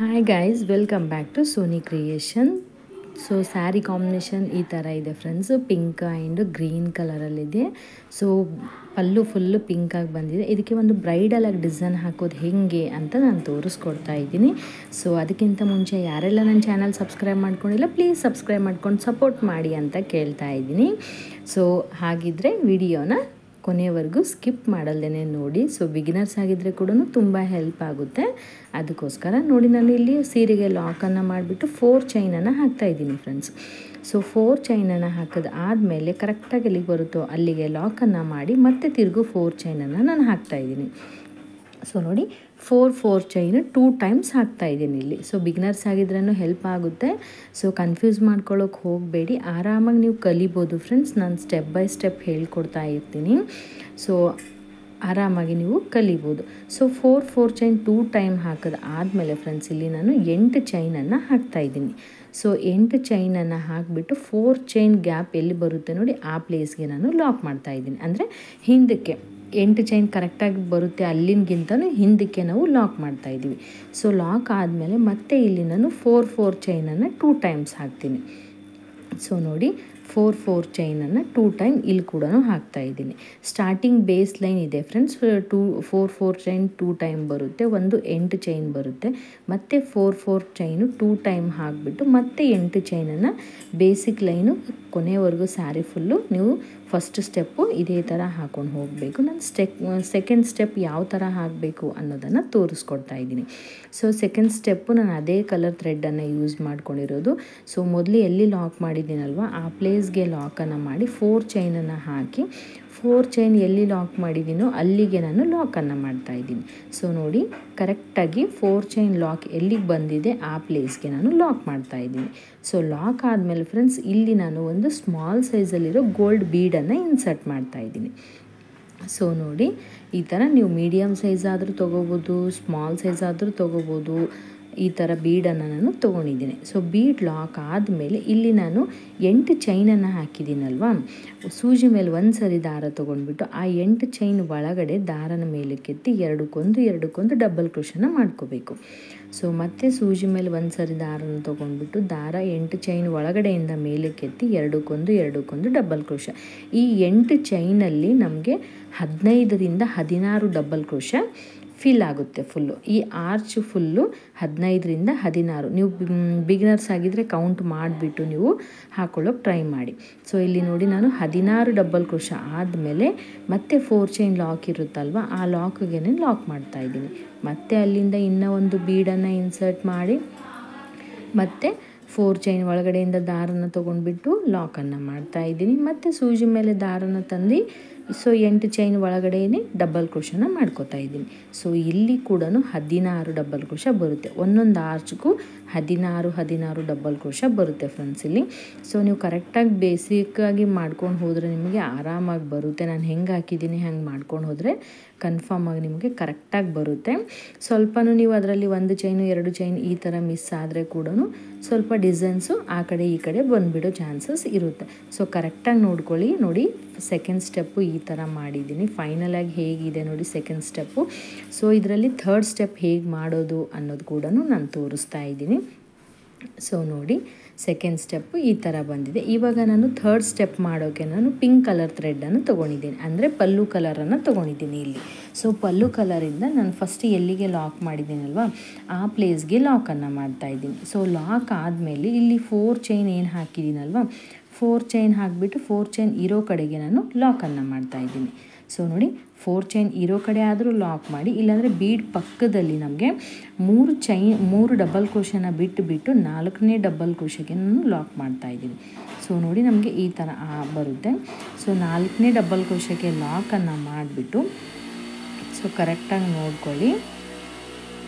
Hi guys, welcome back to Sony creation. So sari combination ಈ ಥರ ಇದೆ ಫ್ರೆಂಡ್ಸ್. ಪಿಂಕ್ ಆ್ಯಂಡ್ ಗ್ರೀನ್ ಕಲರಲ್ಲಿದೆ. So pallu full ಪಿಂಕಾಗಿ ಬಂದಿದೆ. ಇದಕ್ಕೆ ಒಂದು ಬ್ರೈಡಲ್ ಆಗಿ ಡಿಸೈನ್ ಹಾಕೋದು ಹೇಗೆ ಅಂತ ನಾನು ತೋರಿಸ್ಕೊಡ್ತಾ ಇದ್ದೀನಿ. ಸೊ ಅದಕ್ಕಿಂತ ಮುಂಚೆ ಯಾರೆಲ್ಲ ನನ್ನ ಚಾನಲ್ ಸಬ್ಸ್ಕ್ರೈಬ್ ಮಾಡ್ಕೊಂಡಿಲ್ಲ, ಪ್ಲೀಸ್ ಸಬ್ಸ್ಕ್ರೈಬ್ ಮಾಡ್ಕೊಂಡು ಸಪೋರ್ಟ್ ಮಾಡಿ ಅಂತ ಕೇಳ್ತಾ ಇದ್ದೀನಿ. ಸೊ ಹಾಗಿದ್ರೆ ವಿಡಿಯೋನ ಕೊನೆಯವರೆಗೂ ಸ್ಕಿಪ್ ಮಾಡಲ್ದೇ ನೋಡಿ. ಸೊ ಬಿಗಿನರ್ಸ್ ಆಗಿದ್ದರೆ ಕೂಡ ತುಂಬ ಹೆಲ್ಪ್ ಆಗುತ್ತೆ. ಅದಕ್ಕೋಸ್ಕರ ನೋಡಿ, ನಾನು ಇಲ್ಲಿ ಸೀರೆಗೆ ಲಾಕನ್ನು ಮಾಡಿಬಿಟ್ಟು 4 ಚೈನನ್ನು ಹಾಕ್ತಾಯಿದ್ದೀನಿ ಫ್ರೆಂಡ್ಸ್. ಸೊ 4 ಚೈನನ್ನು ಹಾಕಿದಾದಮೇಲೆ ಕರೆಕ್ಟಾಗಿ ಎಲ್ಲಿಗೆ ಬರುತ್ತೋ ಅಲ್ಲಿಗೆ ಲಾಕನ್ನು ಮಾಡಿ ಮತ್ತೆ ತಿರುಗು 4 ಚೈನನ್ನು ನಾನು ಹಾಕ್ತಾಯಿದ್ದೀನಿ. ಸೊ ನೋಡಿ, 4 ಚೈನ್ 2 ಟೈಮ್ಸ್ ಹಾಕ್ತಾಯಿದ್ದೀನಿ ಇಲ್ಲಿ. ಸೊ ಬಿಗಿನರ್ಸ್ ಆಗಿದ್ರೂ ಹೆಲ್ಪ್ ಆಗುತ್ತೆ. ಸೊ ಕನ್ಫ್ಯೂಸ್ ಮಾಡ್ಕೊಳ್ಳೋಕೆ ಹೋಗಬೇಡಿ, ಆರಾಮಾಗಿ ನೀವು ಕಲಿಬೋದು ಫ್ರೆಂಡ್ಸ್. ನಾನು ಸ್ಟೆಪ್ ಬೈ ಸ್ಟೆಪ್ ಹೇಳ್ಕೊಡ್ತಾ ಇರ್ತೀನಿ. ಸೊ ಆರಾಮಾಗಿ ನೀವು ಕಲಿಬೋದು. ಸೊ 4 ಚೈನ್ 2 ಟೈಮ್ ಆದಮೇಲೆ ಫ್ರೆಂಡ್ಸ್, ಇಲ್ಲಿ ನಾನು 8 ಚೈನನ್ನು ಹಾಕ್ತಾಯಿದ್ದೀನಿ. ಸೊ 8 ಚೈನನ್ನು ಹಾಕಿಬಿಟ್ಟು 4 ಚೈನ್ ಗ್ಯಾಪ್ ಎಲ್ಲಿ ಬರುತ್ತೆ ನೋಡಿ, ಆ ಪ್ಲೇಸ್ಗೆ ನಾನು ಲಾಕ್ ಮಾಡ್ತಾಯಿದ್ದೀನಿ. ಅಂದರೆ ಹಿಂದಕ್ಕೆ 8 ಚೈನ್ ಕರೆಕ್ಟಾಗಿ ಬರುತ್ತೆ ಅಲ್ಲಿಗಿಂತಲೂ ಹಿಂದಕ್ಕೆ ನಾವು ಲಾಕ್ ಮಾಡ್ತಾಯಿದ್ದೀವಿ. ಸೊ ಲಾಕ್ ಆದಮೇಲೆ ಮತ್ತೆ ಇಲ್ಲಿ ನಾನು 4 ಚೈನನ್ನು 2 ಟೈಮ್ಸ್ ಹಾಕ್ತೀನಿ. ಸೊ ನೋಡಿ, 4 ಚೈನನ್ನು 2 ಟೈಮ್ ಇಲ್ಲಿ ಕೂಡ ಹಾಕ್ತಾಯಿದ್ದೀನಿ. ಸ್ಟಾರ್ಟಿಂಗ್ ಬೇಸ್ ಲೈನ್ ಇದೆ ಫ್ರೆಂಡ್ಸ್. 4 ಚೈನ್ 2 ಟೈಮ್ ಬರುತ್ತೆ, ಒಂದು 8 ಚೈನ್ ಬರುತ್ತೆ. ಮತ್ತು 4 ಚೈನು 2 ಟೈಮ್ ಹಾಕಿಬಿಟ್ಟು ಮತ್ತೆ 8 ಚೈನನ್ನು ಬೇಸಿಕ್ ಲೈನು ಕೊನೆಯವರೆಗೂ ಸ್ಯಾರಿ ಫುಲ್ಲು ನೀವು ಫಸ್ಟ್ ಸ್ಟೆಪ್ಪು ಇದೇ ಥರ ಹಾಕ್ಕೊಂಡು ಹೋಗಬೇಕು. ನಾನು ಸೆಕೆಂಡ್ ಸ್ಟೆಪ್ ಯಾವ ಥರ ಹಾಕಬೇಕು ಅನ್ನೋದನ್ನು ತೋರಿಸ್ಕೊಡ್ತಾ ಇದ್ದೀನಿ. ಸೊ ಸೆಕೆಂಡ್ ಸ್ಟೆಪ್ಪು ನಾನು ಅದೇ ಕಲರ್ ಥ್ರೆಡ್ಡನ್ನು ಯೂಸ್ ಮಾಡ್ಕೊಂಡಿರೋದು. ಸೊ ಮೊದಲು ಎಲ್ಲಿ ಲಾಕ್ ಮಾಡಿದ್ದೀನಲ್ವ ಆ ಪ್ಲೇಸ್ಗೆ ಲಾಕನ್ನು ಮಾಡಿ 4 ಚೈನನ್ನು ಹಾಕಿ 4 ಚೈನ್ ಎಲ್ಲಿ ಲಾಕ್ ಮಾಡಿದ್ದೀನೋ ಅಲ್ಲಿಗೆ ನಾನು ಲಾಕನ್ನು ಮಾಡ್ತಾಯಿದ್ದೀನಿ. ಸೊ ನೋಡಿ, ಕರೆಕ್ಟಾಗಿ 4 ಚೈನ್ ಲಾಕ್ ಎಲ್ಲಿಗೆ ಬಂದಿದೆ ಆ ಪ್ಲೇಸ್ಗೆ ನಾನು ಲಾಕ್ ಮಾಡ್ತಾಯಿದ್ದೀನಿ. ಸೊ ಲಾಕ್ ಆದಮೇಲೆ ಫ್ರೆಂಡ್ಸ್, ಇಲ್ಲಿ ನಾನು ಒಂದು ಸ್ಮಾಲ್ ಸೈಜಲ್ಲಿರೋ ಗೋಲ್ಡ್ ಬೀಡನ್ನು ಇನ್ಸರ್ಟ್ ಮಾಡ್ತಾಯಿದ್ದೀನಿ. ಸೊ ನೋಡಿ, ಈ ಥರ ನೀವು ಮೀಡಿಯಮ್ ಸೈಜ್ ಆದರೂ ತೊಗೋಬೋದು, ಸ್ಮಾಲ್ ಸೈಜ್ ಆದರೂ ತೊಗೋಬೋದು. ಈ ಥರ ಬೀಡನ್ನು ನಾನು ತೊಗೊಂಡಿದ್ದೀನಿ. ಸೊ ಬೀಡ್ ಲಾಕ್ ಆದಮೇಲೆ ಇಲ್ಲಿ ನಾನು 8 ಚೈನನ್ನು ಹಾಕಿದ್ದೀನಲ್ವ, ಸೂಜಿ ಮೇಲೆ ಒಂದು ಸರಿ ದಾರ ತೊಗೊಂಡ್ಬಿಟ್ಟು ಆ 8 ಚೈನ್ ಒಳಗಡೆ ದಾರನ ಮೇಲಕ್ಕೆತ್ತಿ ಎರಡಕ್ಕೊಂದು ಡಬಲ್ ಕ್ರೋಶನ ಮಾಡ್ಕೋಬೇಕು. ಸೊ ಮತ್ತೆ ಸೂಜಿ ಮೇಲೆ ಒಂದು ಸರಿ ದಾರನ ತೊಗೊಂಡ್ಬಿಟ್ಟು ದಾರ 8 ಚೈನ್ ಒಳಗಡೆಯಿಂದ ಮೇಲಕ್ಕೆತ್ತಿ ಎರಡಕ್ಕೊಂದು ಡಬಲ್ ಕ್ರೋಶ. ಈ 8 ಚೈನಲ್ಲಿ ನಮಗೆ 15ರಿಂದ 16 ಡಬಲ್ ಕ್ರೋಶ ಫಿಲ್ ಆಗುತ್ತೆ ಫುಲ್ಲು. ಈ ಆರ್ಚ್ ಫುಲ್ಲು 15ರಿಂದ 16. ನೀವು ಬಿಗಿನರ್ಸ್ ಆಗಿದ್ದರೆ ಕೌಂಟ್ ಮಾಡಿಬಿಟ್ಟು ನೀವು ಹಾಕೊಳ್ಳೋಕೆ ಟ್ರೈ ಮಾಡಿ. ಸೊ ಇಲ್ಲಿ ನೋಡಿ, ನಾನು 16 ಡಬಲ್ ಕ್ರೋಶ ಆದಮೇಲೆ ಮತ್ತೆ 4 ಚೈನ್ ಲಾಕ್ ಇರುತ್ತಲ್ವ, ಆ ಲಾಕ್ಗೆ ಲಾಕ್ ಮಾಡ್ತಾಯಿದ್ದೀನಿ. ಮತ್ತೆ ಅಲ್ಲಿಂದ ಇನ್ನೂ ಒಂದು ಬೀಡನ್ನು ಇನ್ಸರ್ಟ್ ಮಾಡಿ ಮತ್ತೆ 4 ಚೈನ್ ಒಳಗಡೆಯಿಂದ ದಾರನ ತೊಗೊಂಡ್ಬಿಟ್ಟು ಲಾಕನ್ನು ಮಾಡ್ತಾಯಿದ್ದೀನಿ. ಮತ್ತು ಸೂಜಿ ಮೇಲೆ ದಾರನ ತಂದು ಸೊ 8 ಚೈನ್ ಒಳಗಡೆಯೇ ಡಬಲ್ ಕ್ರೋಶನ ಮಾಡ್ಕೋತಾ ಇದ್ದೀನಿ. ಸೊ ಇಲ್ಲಿ ಕೂಡ 16 ಡಬಲ್ ಕ್ರೋಶ ಬರುತ್ತೆ. ಒಂದೊಂದು ಆರ್ಚ್ಗೂ 16 ಡಬಲ್ ಕ್ರೋಶ ಬರುತ್ತೆ ಫ್ರೆಂಡ್ಸ್ ಇಲ್ಲಿ. ಸೊ ನೀವು ಕರೆಕ್ಟಾಗಿ ಬೇಸಿಕ್ಕಾಗಿ ಮಾಡ್ಕೊಂಡು ಹೋದರೆ ನಿಮಗೆ ಆರಾಮಾಗಿ ಬರುತ್ತೆ. ನಾನು ಹೆಂಗೆ ಹಾಕಿದ್ದೀನಿ ಹಂಗೆ ಮಾಡ್ಕೊಂಡು ಹೋದರೆ ಕನ್ಫರ್ಮಾಗಿ ನಿಮಗೆ ಕರೆಕ್ಟಾಗಿ ಬರುತ್ತೆ. ಸ್ವಲ್ಪನೂ ನೀವು ಅದರಲ್ಲಿ 1 ಚೈನು 2 ಚೈನ್ ಈ ಥರ ಮಿಸ್ ಆದರೆ ಕೂಡ ಸ್ವಲ್ಪ ಡಿಸೈನ್ಸು ಆ ಕಡೆ ಈ ಕಡೆ ಬಂದುಬಿಡೋ ಚಾನ್ಸಸ್ ಇರುತ್ತೆ. ಸೊ ಕರೆಕ್ಟಾಗಿ ನೋಡ್ಕೊಳ್ಳಿ. ನೋಡಿ, ಸೆಕೆಂಡ್ ಸ್ಟೆಪ್ಪು ಈ ಥರ ಮಾಡಿದ್ದೀನಿ. ಫೈನಲಾಗಿ ಹೇಗಿದೆ ನೋಡಿ ಸೆಕೆಂಡ್ ಸ್ಟೆಪ್ಪು. ಸೊ ಇದರಲ್ಲಿ ಥರ್ಡ್ ಸ್ಟೆಪ್ ಹೇಗೆ ಮಾಡೋದು ಅನ್ನೋದು ಕೂಡ ನಾನು ತೋರಿಸ್ತಾ ಇದ್ದೀನಿ. ಸೊ ನೋಡಿ, ಸೆಕೆಂಡ್ ಸ್ಟೆಪ್ಪು ಈ ಥರ ಬಂದಿದೆ. ಇವಾಗ ನಾನು ಥರ್ಡ್ ಸ್ಟೆಪ್ ಮಾಡೋಕ್ಕೆ ನಾನು ಪಿಂಕ್ ಕಲರ್ ಥ್ರೆಡ್ಡನ್ನು ತೊಗೊಂಡಿದ್ದೀನಿ, ಅಂದರೆ ಪಲ್ಲು ಕಲರನ್ನು ತೊಗೊಂಡಿದ್ದೀನಿ ಇಲ್ಲಿ. ಸೊ ಪಲ್ಲು ಕಲರಿಂದ ನಾನು ಫಸ್ಟ್ ಎಲ್ಲಿಗೆ ಲಾಕ್ ಮಾಡಿದ್ದೀನಲ್ವ ಆ ಪ್ಲೇಸ್ಗೆ ಲಾಕನ್ನು ಮಾಡ್ತಾಯಿದ್ದೀನಿ. ಸೊ ಲಾಕ್ ಆದಮೇಲೆ ಇಲ್ಲಿ 4 ಚೈನ್ ಏನು ಹಾಕಿದ್ದೀನಲ್ವ 4 ಚೈನ್ ಹಾಕಿಬಿಟ್ಟು 4 ಚೈನ್ ಇರೋ ಕಡೆಗೆ ನಾನು ಲಾಕನ್ನು ಮಾಡ್ತಾಯಿದ್ದೀನಿ. ಸೊ ನೋಡಿ, 4 ಚೈನ್ ಇರೋ ಕಡೆ ಆದರೂ ಲಾಕ್ ಮಾಡಿ, ಇಲ್ಲಾಂದರೆ ಬೀಡ್ ಪಕ್ಕದಲ್ಲಿ ನಮಗೆ 3 ಡಬಲ್ ಕ್ರೋಶನ ಬಿಟ್ಟು 4ನೇ ಡಬಲ್ ಕ್ರೋಶಕ್ಕೆ ನಾನು ಲಾಕ್ ಮಾಡ್ತಾಯಿದ್ದೀನಿ. ಸೊ ನೋಡಿ, ನಮಗೆ ಈ ಥರ ಬರುತ್ತೆ. ಸೊ 4ನೇ ಡಬಲ್ ಕ್ರೋಶಕ್ಕೆ ಲಾಕನ್ನು ಮಾಡಿಬಿಟ್ಟು ಸೊ ಕರೆಕ್ಟಾಗಿ ನೋಡ್ಕೊಳ್ಳಿ.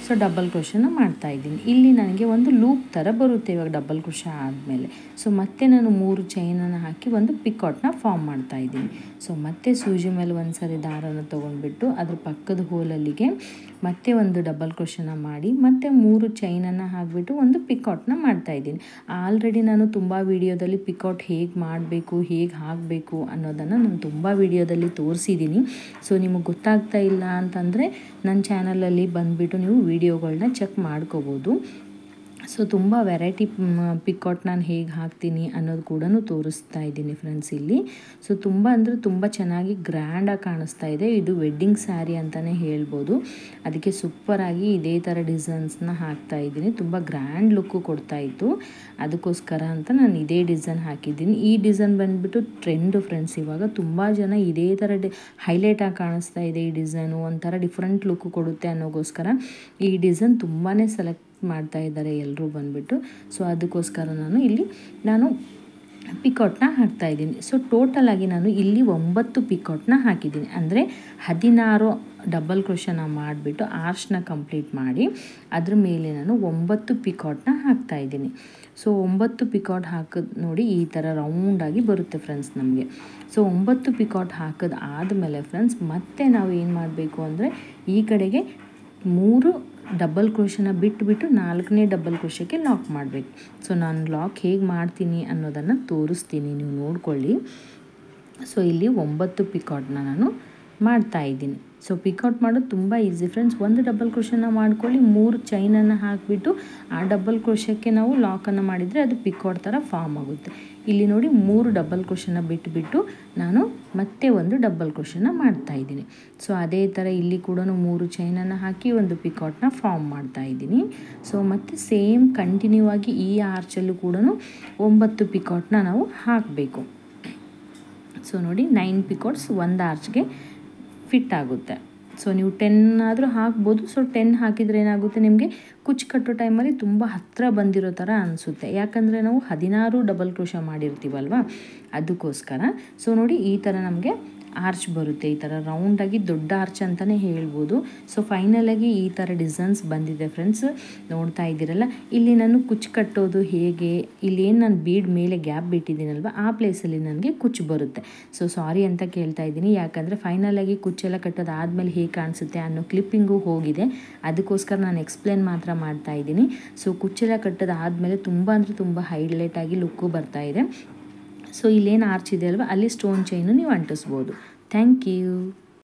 ಸೊ ಡಬಲ್ ಕ್ರೋಶನ ಮಾಡ್ತಾಯಿದ್ದೀನಿ. ಇಲ್ಲಿ ನನಗೆ ಒಂದು ಲೂಪ್ ಥರ ಬರುತ್ತೆ ಇವಾಗ ಡಬಲ್ ಕ್ರೋಶ ಆದಮೇಲೆ. ಸೊ ಮತ್ತೆ ನಾನು 3 ಚೈನನ್ನು ಹಾಕಿ ಒಂದು ಪಿಕಾಟ್ನ ಫಾರ್ಮ್ ಮಾಡ್ತಾಯಿದ್ದೀನಿ. ಸೊ ಮತ್ತೆ ಸೂಜಿ ಮೇಲೆ ಒಂದು ಸರಿ ದಾರನ ತೊಗೊಂಡ್ಬಿಟ್ಟು ಅದ್ರ ಪಕ್ಕದ ಹೋಲಲ್ಲಿಗೆ ಮತ್ತೆ ಒಂದು ಡಬಲ್ ಕ್ರೋಶನ ಮಾಡಿ ಮತ್ತೆ 3 ಚೈನನ್ನು ಹಾಕಿಬಿಟ್ಟು ಒಂದು ಪಿಕಾಟ್ನ ಮಾಡ್ತಾಯಿದ್ದೀನಿ. ಆಲ್ರೆಡಿ ನಾನು ತುಂಬ ವಿಡಿಯೋದಲ್ಲಿ ಪಿಕಾಟ್ ಹೇಗೆ ಮಾಡಬೇಕು, ಹೇಗೆ ಹಾಕಬೇಕು ಅನ್ನೋದನ್ನು ನಾನು ತುಂಬ ವಿಡಿಯೋದಲ್ಲಿ ತೋರಿಸಿದ್ದೀನಿ. ಸೊ ನಿಮಗೆ ಗೊತ್ತಾಗ್ತಾ ಇಲ್ಲ ಅಂತಂದರೆ ನನ್ನ ಚಾನಲಲ್ಲಿ ಬಂದುಬಿಟ್ಟು ನೀವು ವಿಡಿಯೋಗಳನ್ನ ಚೆಕ್ ಮಾಡ್ಕೋಬೋದು. ಸೊ ತುಂಬ ವೆರೈಟಿ ಪಿಕಾಟ್ ನಾನು ಹೇಗೆ ಹಾಕ್ತೀನಿ ಅನ್ನೋದು ಕೂಡ ತೋರಿಸ್ತಾ ಇದ್ದೀನಿ ಫ್ರೆಂಡ್ಸ್ ಇಲ್ಲಿ. ಸೊ ತುಂಬ ಅಂದರೆ ತುಂಬ ಚೆನ್ನಾಗಿ ಗ್ರ್ಯಾಂಡಾಗಿ ಕಾಣಿಸ್ತಾ ಇದೆ. ಇದು ವೆಡ್ಡಿಂಗ್ ಸ್ಯಾರಿ ಅಂತಲೇ ಹೇಳ್ಬೋದು. ಅದಕ್ಕೆ ಸೂಪರಾಗಿ ಇದೇ ಥರ ಡಿಸೈನ್ಸ್ನ ಹಾಕ್ತಾ ಇದ್ದೀನಿ. ತುಂಬ ಗ್ರ್ಯಾಂಡ್ ಲುಕ್ಕು ಕೊಡ್ತಾಯಿತ್ತು, ಅದಕ್ಕೋಸ್ಕರ ಅಂತ ನಾನು ಇದೇ ಡಿಸೈನ್ ಹಾಕಿದ್ದೀನಿ. ಈ ಡಿಸೈನ್ ಬಂದುಬಿಟ್ಟು ಟ್ರೆಂಡು ಫ್ರೆಂಡ್ಸ್. ಇವಾಗ ತುಂಬ ಜನ ಇದೇ ಥರ ಹೈಲೈಟಾಗಿ ಕಾಣಿಸ್ತಾ ಇದೆ ಈ ಡಿಸೈನು, ಒಂಥರ ಡಿಫ್ರೆಂಟ್ ಲುಕ್ಕು ಕೊಡುತ್ತೆ ಅನ್ನೋಗೋಸ್ಕರ ಈ ಡಿಸೈನ್ ತುಂಬಾ ಸೆಲೆಕ್ಟ್ ಮಾಡ್ತಾ ಇದ್ದಾರೆ ಎಲ್ಲರೂ ಬಂದುಬಿಟ್ಟು. ಸೊ ಅದಕ್ಕೋಸ್ಕರ ನಾನು ಪಿಕಾಟ್ನ ಹಾಕ್ತಾಯಿದ್ದೀನಿ. ಸೊ ಟೋಟಲಾಗಿ ನಾನು ಇಲ್ಲಿ 9 ಪಿಕಾಟ್ನ ಹಾಕಿದ್ದೀನಿ. ಅಂದರೆ 16 ಡಬಲ್ ಕ್ರೋಶನ ಮಾಡಿಬಿಟ್ಟು ಆರ್ಚ್ನ ಕಂಪ್ಲೀಟ್ ಮಾಡಿ ಅದ್ರ ಮೇಲೆ ನಾನು 9 ಪಿಕಾಟ್ನ ಹಾಕ್ತಾಯಿದ್ದೀನಿ. ಸೊ 9 ಪಿಕಾಟ್ ಹಾಕಿದ್ ನೋಡಿ ಈ ಥರ ರೌಂಡಾಗಿ ಬರುತ್ತೆ ಫ್ರೆಂಡ್ಸ್ ನಮಗೆ. ಸೊ 9 ಪಿಕಾಟ್ ಹಾಕಿದ ಆದಮೇಲೆ ಫ್ರೆಂಡ್ಸ್ ಮತ್ತೆ ನಾವು ಏನು ಮಾಡಬೇಕು ಅಂದರೆ ಈ ಕಡೆಗೆ 3 ಡಬಲ್ ಕ್ರೋಶನ ಬಿಟ್ಟು 4ನೇ ಡಬಲ್ ಕ್ರೋಶಕ್ಕೆ ಲಾಕ್ ಮಾಡಬೇಕು. ಸೊ ನಾನು ಲಾಕ್ ಹೇಗೆ ಮಾಡ್ತೀನಿ ಅನ್ನೋದನ್ನು ತೋರಿಸ್ತೀನಿ, ನೀವು ನೋಡ್ಕೊಳ್ಳಿ. ಸೊ ಇಲ್ಲಿ 9 ಪಿಕಾಟ್ನ ನಾನು ಮಾಡ್ತಾಯಿದ್ದೀನಿ. ಸೊ ಪಿಕಾಟ್ ಮಾಡೋದು ತುಂಬ ಈಸಿ ಫ್ರೆಂಡ್ಸ್. ಒಂದು ಡಬಲ್ ಕ್ರೋಶನ ಮಾಡ್ಕೊಳ್ಳಿ, 3 ಚೈನನ್ನು ಹಾಕಿಬಿಟ್ಟು ಆ ಡಬಲ್ ಕ್ರೋಶಕ್ಕೆ ನಾವು ಲಾಕನ್ನು ಮಾಡಿದರೆ ಅದು ಪಿಕಾಟ್ ಥರ ಫಾರ್ಮ್ ಆಗುತ್ತೆ. ಇಲ್ಲಿ ನೋಡಿ 3 ಡಬಲ್ ಕ್ರೋಶನ ಬಿಟ್ಟು ನಾನು ಮತ್ತೆ ಒಂದು ಡಬಲ್ ಕ್ರೋಶನ ಮಾಡ್ತಾಯಿದ್ದೀನಿ. ಸೊ ಅದೇ ಥರ ಇಲ್ಲಿ ಕೂಡ 3 ಚೈನನ್ನು ಹಾಕಿ ಒಂದು ಪಿಕಾಟ್ನ ಫಾರ್ಮ್ ಮಾಡ್ತಾಯಿದ್ದೀನಿ. ಸೊ ಮತ್ತು ಸೇಮ್ ಕಂಟಿನ್ಯೂ ಆಗಿ ಈ ಆರ್ಚಲ್ಲೂ ಕೂಡ 9 ಪಿಕಾಟ್ನ ನಾವು ಹಾಕಬೇಕು. ಸೊ ನೋಡಿ 9 ಪಿಕಾಟ್ಸ್ ಒಂದು ಆರ್ಚ್ಗೆ ಫಿಟ್ ಆಗುತ್ತೆ. ಸೊ ನೀವು 10 ಆದರೂ ಹಾಕ್ಬೋದು. ಸೊ 10 ಹಾಕಿದರೆ ಏನಾಗುತ್ತೆ, ನಿಮಗೆ ಕುಚ್ಚು ಕಟ್ಟೋ ಟೈಮಲ್ಲಿ ತುಂಬ ಹತ್ತಿರ ಬಂದಿರೋ ಥರ ಅನಿಸುತ್ತೆ. ಯಾಕಂದರೆ ನಾವು 16 ಡಬಲ್ ಕ್ರೋಶ ಮಾಡಿರ್ತೀವಲ್ವ, ಅದಕ್ಕೋಸ್ಕರ. ಸೊ ನೋಡಿ ಈ ಥರ ನಮಗೆ ಆರ್ಚ್ ಬರುತ್ತೆ, ಈ ಥರ ರೌಂಡಾಗಿ ದೊಡ್ಡ ಆರ್ಚ್ ಅಂತಲೇ ಹೇಳ್ಬೋದು. ಸೊ ಫೈನಲಾಗಿ ಈ ಥರ ಡಿಸೈನ್ಸ್ ಬಂದಿದೆ ಫ್ರೆಂಡ್ಸ್, ನೋಡ್ತಾ ಇದ್ದೀರಲ್ಲ. ಇಲ್ಲಿ ನಾನು ಕುಚ್ಚು ಕಟ್ಟೋದು ಹೇಗೆ, ಇಲ್ಲೇನು ನಾನು ಬೀಡ್ ಮೇಲೆ ಗ್ಯಾಪ್ ಬಿಟ್ಟಿದ್ದೀನಲ್ವ ಆ ಪ್ಲೇಸಲ್ಲಿ ನನಗೆ ಕುಚ್ಚು ಬರುತ್ತೆ. ಸೊ ಸಾರಿ ಅಂತ ಕೇಳ್ತಾ ಇದ್ದೀನಿ, ಯಾಕಂದರೆ ಫೈನಲಾಗಿ ಕುಚ್ಚೆಲ್ಲ ಕಟ್ಟೋದಾದಮೇಲೆ ಹೇಗೆ ಕಾಣಿಸುತ್ತೆ ಅನ್ನೋ ಕ್ಲಿಪ್ಪಿಂಗು ಹೋಗಿದೆ, ಅದಕ್ಕೋಸ್ಕರ ನಾನು ಎಕ್ಸ್ಪ್ಲೇನ್ ಮಾತ್ರ ಮಾಡ್ತಾ ಇದ್ದೀನಿ. ಸೊ ಕುಚ್ಚೆಲ್ಲ ಕಟ್ಟೋದಾದಮೇಲೆ ತುಂಬ ಅಂದರೆ ತುಂಬ ಹೈಲೈಟಾಗಿ ಲುಕ್ಕು ಬರ್ತಾ ಇದೆ. ಸೊ ಇಲ್ಲೇನು ಆರ್ಚ್ ಇದೆ ಅಲ್ವ, ಅಲ್ಲಿ ಸ್ಟೋನ್ ಚೈನು ನೀವು ಅಂಟಿಸ್ಬೋದು. Thank you.